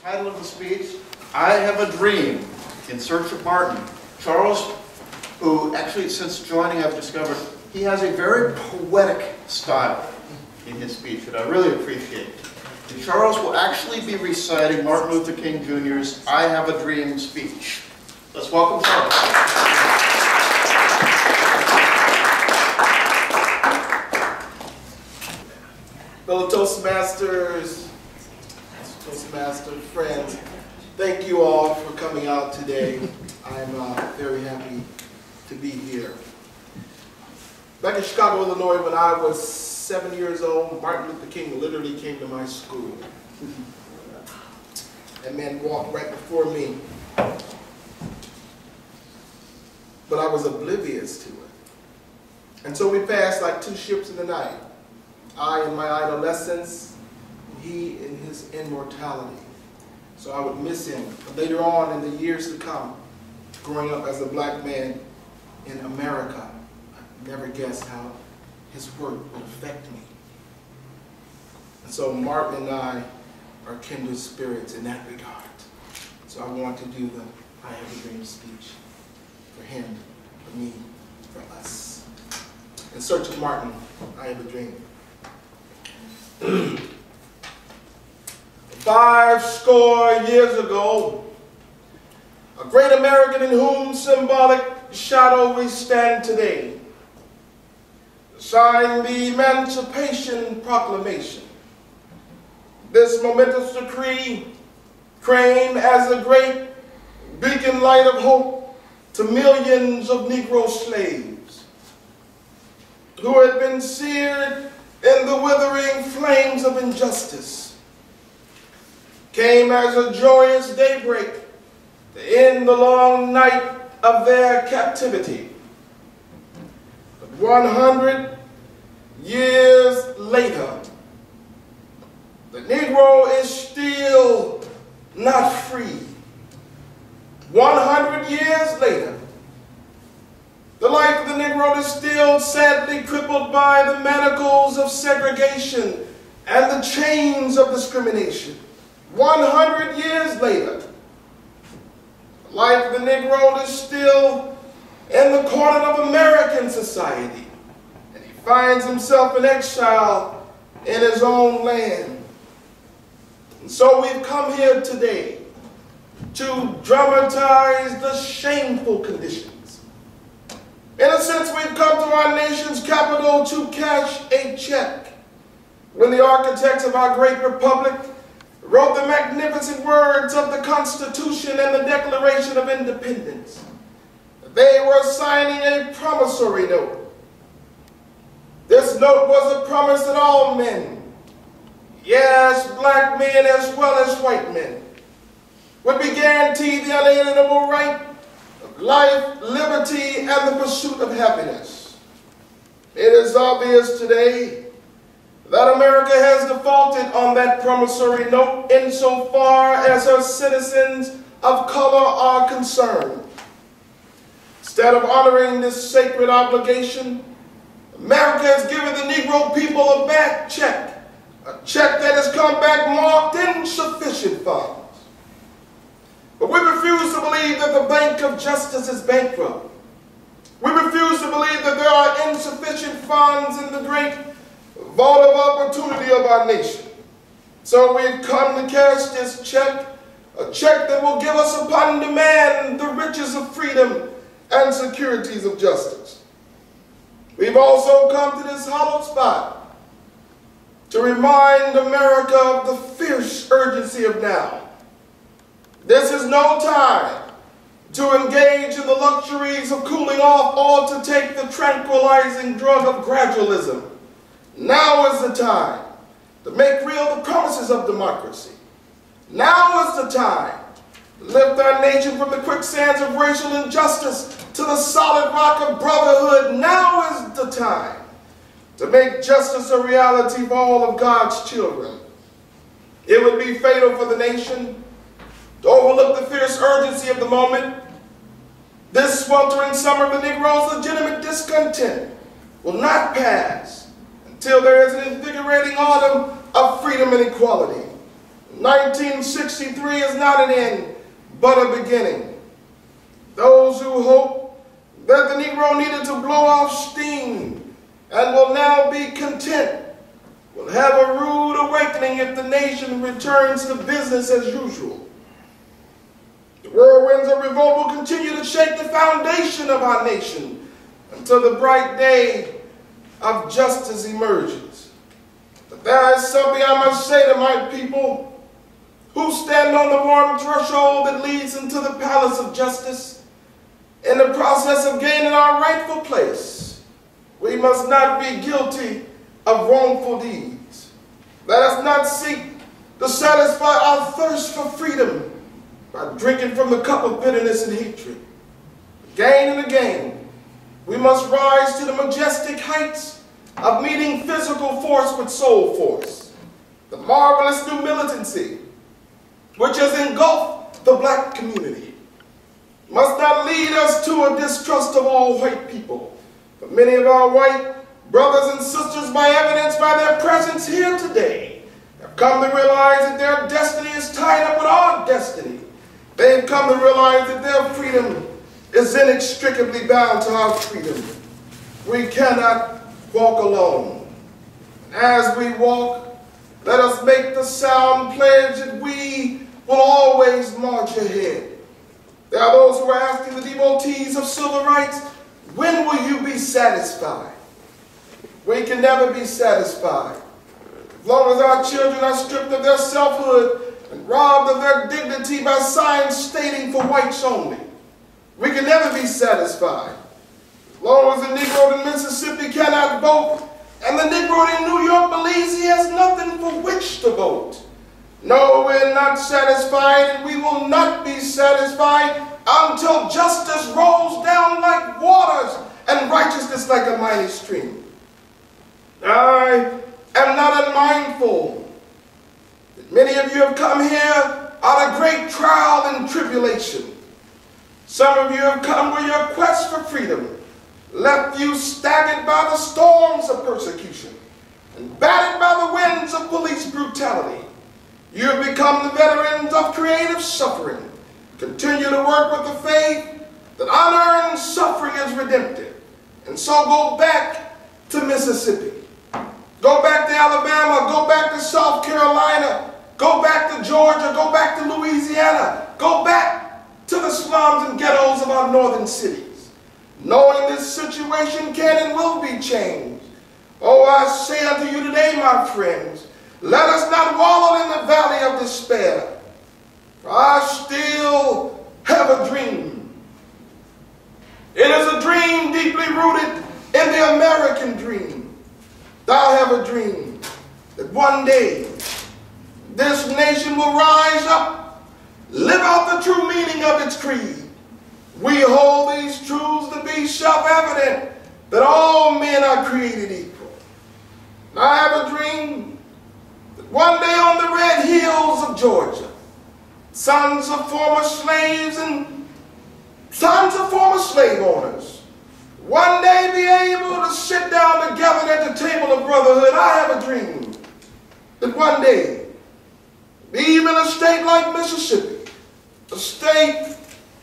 title of the speech, I Have a Dream, in Search of Martin. Charles, who actually since joining I've discovered, he has a very poetic style in his speech that I really appreciate. And Charles will actually be reciting Martin Luther King Jr.'s I Have a Dream speech. Let's welcome Charles. Fellow Toastmasters, Toastmaster friends, thank you all for coming out today. I'm very happy to be here. Back in Chicago, Illinois, when I was 7 years old, Martin Luther King literally came to my school. That man walked right before me. But I was oblivious to it. And so we passed like two ships in the night. I in my adolescence, and he in his immortality. So I would miss him. But later on in the years to come, growing up as a black man in America, I never guessed how his work would affect me. And so Martin and I are kindred spirits in that regard. So I want to do the I Have a Dream speech for him, for me, for us. In Search of Martin, I Have a Dream. 50 years ago, a great American in whom symbolic shadow we stand today, signed the Emancipation Proclamation. This momentous decree came as a great beacon light of hope to millions of Negro slaves who had been seared in the withering flames of injustice. Came as a joyous daybreak to end the long night of their captivity. But 100 years later, the Negro is still not free. 100 years later, the life of the Negro is still sadly crippled by the manacles of segregation and the chains of discrimination. 100 years later, the life of the Negro is still in the corner of American society, and he finds himself in exile in his own land. And so we've come here today to dramatize the shameful conditions. In a sense, we've come to our nation's capital to cash a check. When the architects of our great republic wrote the magnificent words of the Constitution and the Declaration of Independence, they were signing a promissory note. This note was a promise that all men, yes, black men as well as white men, would be guaranteed the unalienable right of life, liberty, and the pursuit of happiness. It is obvious today that America has defaulted on that promissory note insofar as her citizens of color are concerned. Instead of honoring this sacred obligation, America has given the Negro people a back check, a check that has come back marked insufficient funds. But we refuse to believe that the Bank of Justice is bankrupt. We refuse to believe that there are insufficient funds in the great vault of opportunity of our nation. So we've come to cash this check, a check that will give us upon demand the riches of freedom and securities of justice. We've also come to this hallowed spot to remind America of the fierce urgency of now. This is no time to engage in the luxuries of cooling off or to take the tranquilizing drug of gradualism. Now is the time to make real the promises of democracy. Now is the time to lift our nation from the quicksands of racial injustice to the solid rock of brotherhood. Now is the time to make justice a reality for all of God's children. It would be fatal for the nation to overlook the fierce urgency of the moment. This sweltering summer of the Negro's legitimate discontent will not pass until there is an invigorating autumn of freedom and equality. 1963 is not an end, but a beginning. Those who hope that the Negro needed to blow off steam and will now be content will have a rude awakening if the nation returns to business as usual. The whirlwinds of revolt will continue to shake the foundation of our nation until the bright day of justice emerges. But there is something I must say to my people who stand on the warm threshold that leads into the palace of justice. In the process of gaining our rightful place, we must not be guilty of wrongful deeds. Let us not seek to satisfy our thirst for freedom by drinking from the cup of bitterness and hatred. Again and again, we must rise to the majestic heights of meeting physical force with soul force. The marvelous new militancy which has engulfed the black community must not lead us to a distrust of all white people. For many of our white brothers and sisters, by evidence by their presence here today, have come to realize that their destiny is tied up with our destiny. They've come to realize that their freedom is inextricably bound to our freedom. We cannot walk alone. As we walk, let us make the sound pledge that we will always march ahead. There are those who are asking the devotees of civil rights, when will you be satisfied? We can never be satisfied. As long as our children are stripped of their selfhood and robbed of their dignity by signs stating for whites only, we can never be satisfied. As long as the Negro in Mississippi cannot vote and the Negro in New York believes he has nothing for which to vote. No, we're not satisfied, and we will not be satisfied until justice rolls down like waters and righteousness like a mighty stream. I am not unmindful that many of you have come here out of great trial and tribulation. Some of you have come where your quest for freedom left you staggered by the storms of persecution and battered by the winds of police brutality. You have become the veterans of creative suffering. Continue to work with the faith that unearned suffering is redemptive. And so go back to Mississippi. Go back to Alabama. Go back to South Carolina. Go back to Georgia. Go back to Louisiana. Go back to the slums and ghettos of our northern cities. Knowing this situation can and will be changed. Oh, I say unto you today, my friends, let us not wallow in the valley of despair. For I still have a dream. It is a dream deeply rooted in the American dream. I have a dream that one day this nation will rise up, live out the true meaning of its creed. We hold these truths to be self-evident, that all men are created equal. I have a dream that one day on the red hills of Georgia, sons of former slaves and sons of former slave owners one day be able to sit down together at the table of brotherhood. I have a dream that one day, even a state like Mississippi, a state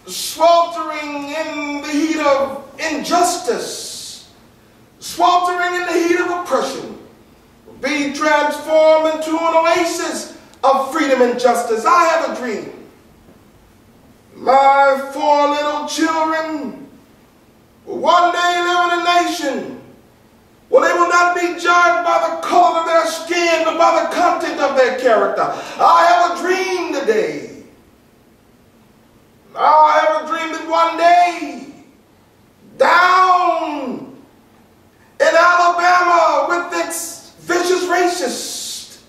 sweltering in the heat of injustice, sweltering in the heat of oppression, will be transformed into an oasis of freedom and justice. I have a dream. My 4 little children will one day live in a nation where they will not be judged by the color of their skin, but by the content of their character. I have a dream today. I have a dream that one day, down in Alabama, with its vicious racist,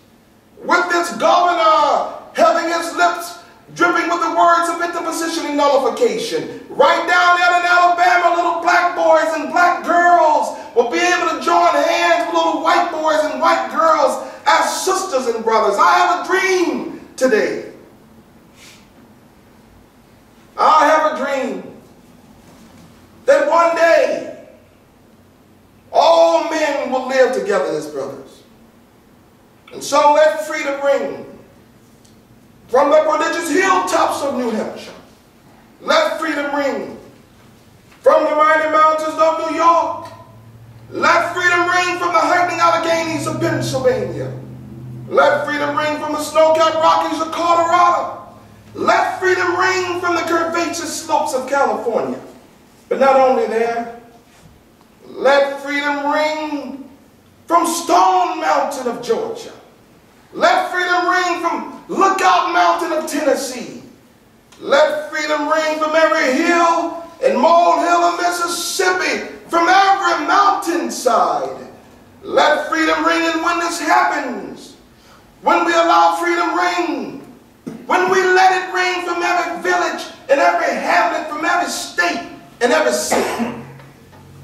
with its governor having his lips dripping with the words of interposition and nullification, right down there in Alabama, little black boys and black girls will be able to join hands with little white boys and white girls as sisters and brothers. I have a dream today. I have a dream that one day all men will live together as brothers. And so let freedom ring. from the prodigious hilltops of New Hampshire. Let freedom ring from the mighty mountains of New York. Let freedom ring from the heightening Alleghenies of Pennsylvania. Let freedom ring from the snow-capped Rockies of Colorado. Let freedom ring from the curvaceous slopes of California. But not only there, let freedom ring from Stone Mountain of Georgia. Let freedom ring from Lookout Mountain of Tennessee. Let freedom ring from every hill and molehill of Mississippi, from every mountainside. Let freedom ring, and when this happens, when we allow freedom ring, when we let it ring from every village and every hamlet, from every state and every city,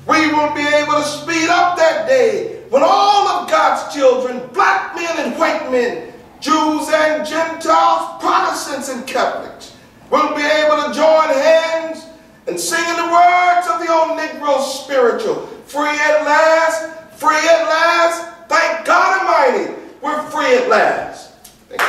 we will be able to speed up that day when all of God's children, black men and white men, Jews and Gentiles, Protestants and Catholics, will be able to join hands and sing in the words of the old Negro spiritual, free at last, thank God Almighty, we're free at last. Thank you.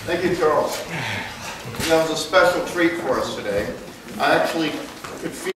Thank you, Charles. That was a special treat for us today. I actually could feel